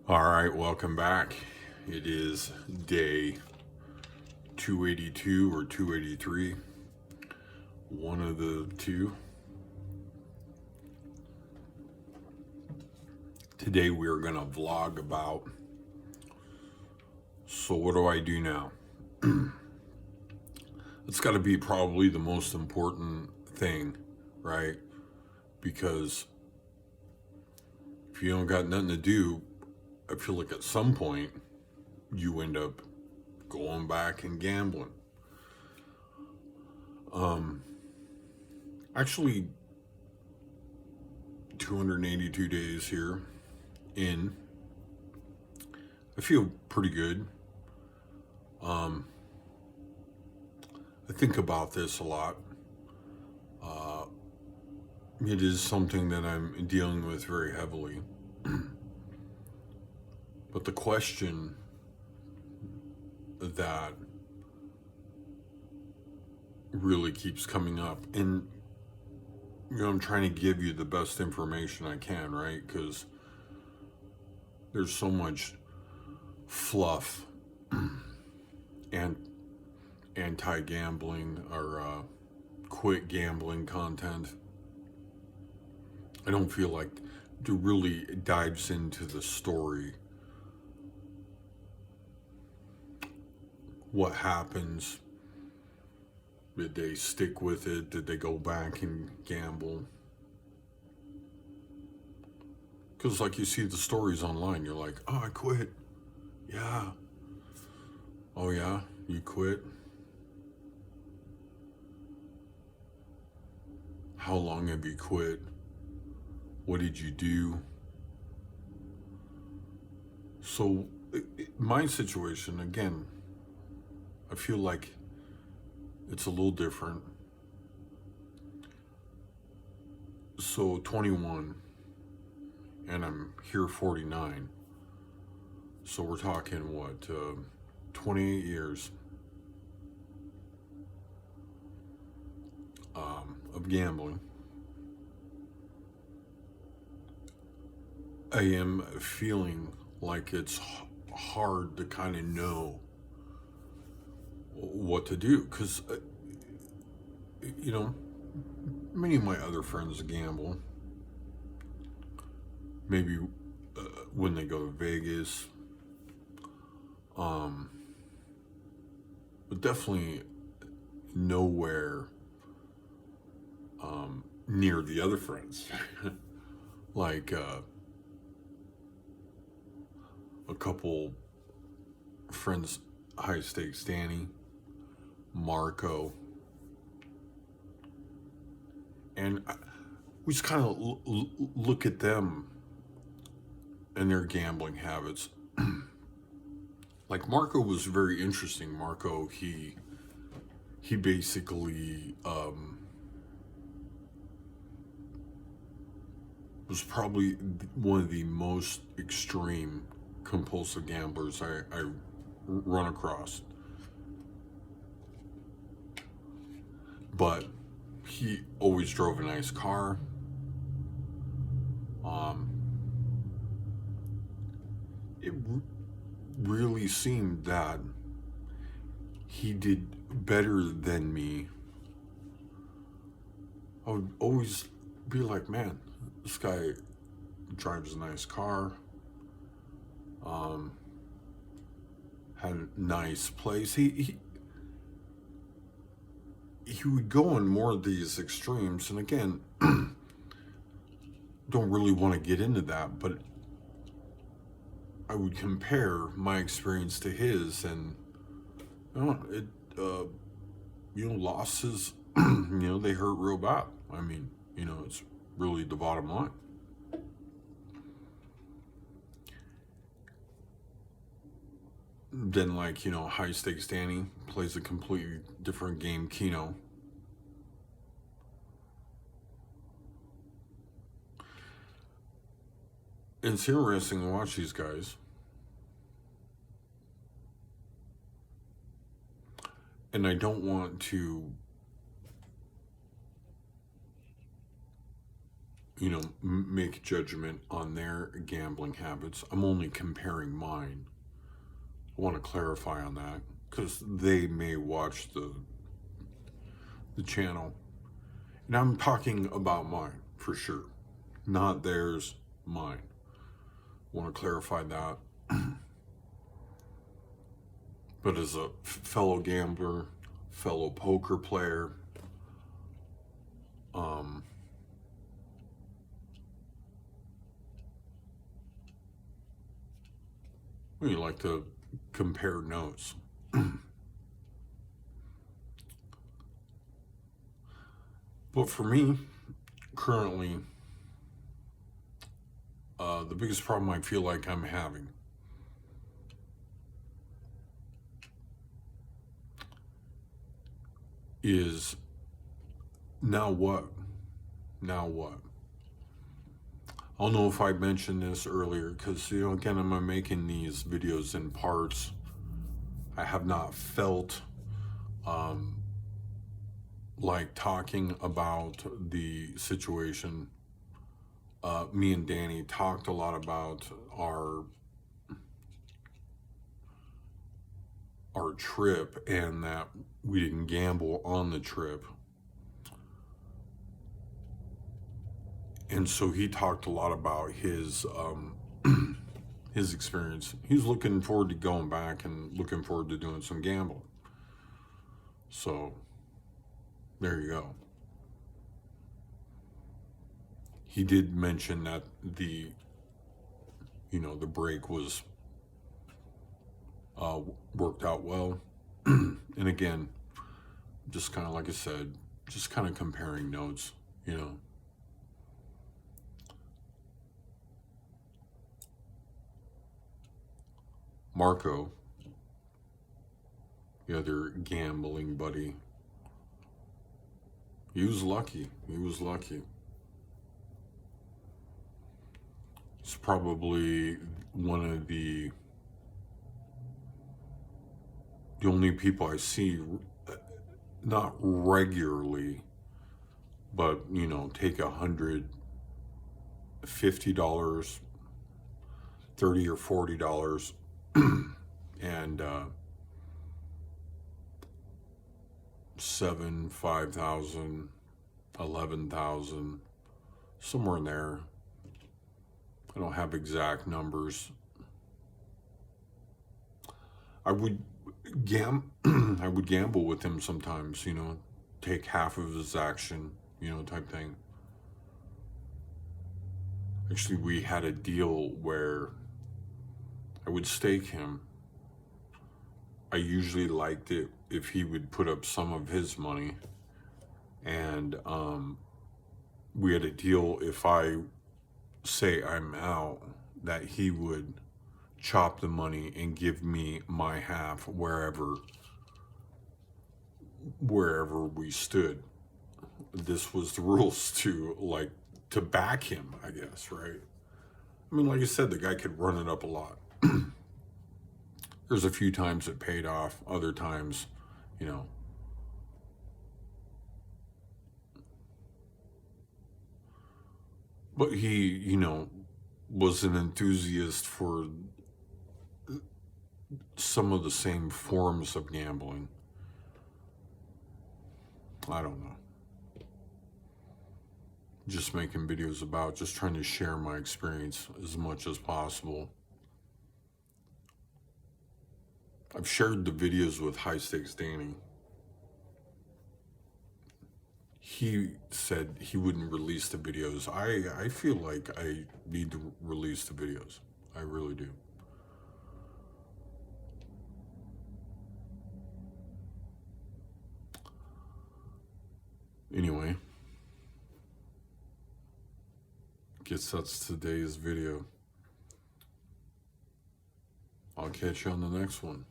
All right, welcome back. It is day 282 or 283, one of the two. Today we are going to vlog about, so what do I do now? It's got to be probably the most important thing, right? Because if you don't got nothing to do, I feel like at some point you end up going back and gambling. Actually, 282 days here in. I feel pretty good. I think about this a lot. It is something that I'm dealing with very heavily. But the question that really keeps coming up, and I'm trying to give you the best information I can, right? Because there's so much fluff and anti-gambling or quit gambling content. I don't feel like it really dives into the story. What happens? Did they stick with it? Did they go back and gamble? Because like you see the stories online, you're like, oh, I quit. Yeah. Oh yeah, you quit? How long have you quit? What did you do? So my situation, again, I feel like it's a little different. So 21 and I'm here 49. So we're talking what, 28 years of gambling. I am feeling like it's hard to kind of know what to do because, many of my other friends gamble. Maybe when they go to Vegas, but definitely nowhere near the other friends. Like a couple friends, High Stakes Danny, Marco, and we just kind of look at them and their gambling habits. Like Marco was very interesting. Marco, he basically was probably one of the most extreme compulsive gamblers I run across. But he always drove a nice car. It really seemed that he did better than me. I would always be like, man, this guy drives a nice car, had a nice place. He would go on more of these extremes, and again, don't really want to get into that, but I would compare my experience to his, and losses, they hurt real bad. I mean, it's really the bottom line. Then, like, High Stakes Danny plays a completely different game, Keno. It's interesting to watch these guys. And I don't want to make judgment on their gambling habits. I'm only comparing mine. I want to clarify on that because they may watch the channel. And I'm talking about mine for sure. Not theirs, mine. I want to clarify that. But as a fellow gambler, fellow poker player, we like to compare notes. But for me, currently, the biggest problem I feel like I'm having is now what? Now what? I don't know if I mentioned this earlier because, again, I'm making these videos in parts. I have not felt like talking about the situation. Me and Danny talked a lot about our trip and that we didn't gamble on the trip. And so he talked a lot about his his experience. He's looking forward to going back and looking forward to doing some gambling. So there you go. He did mention that the break was worked out well. And again, just kind of like I said, just kind of comparing notes, Marco, the other gambling buddy, he was lucky. It's probably one of the only people I see, not regularly, but take $150, $30 or $40, and 7, 5,000, 11,000, somewhere in there. I don't have exact numbers. I would gamble with him sometimes, take half of his action, type thing. Actually, we had a deal where I would stake him. I usually liked it if he would put up some of his money. And we had a deal, if I say I'm out, that he would chop the money and give me my half wherever we stood. This was the rules to back him, I guess, right? I mean, like I said, the guy could run it up a lot. There's a few times it paid off, other times, but he, was an enthusiast for some of the same forms of gambling. I don't know. Just making videos about, just trying to share my experience as much as possible. I've shared the videos with High Stakes Danny. He said he wouldn't release the videos. I feel like I need to release the videos. I really do. Anyway, guess that's today's video. I'll catch you on the next one.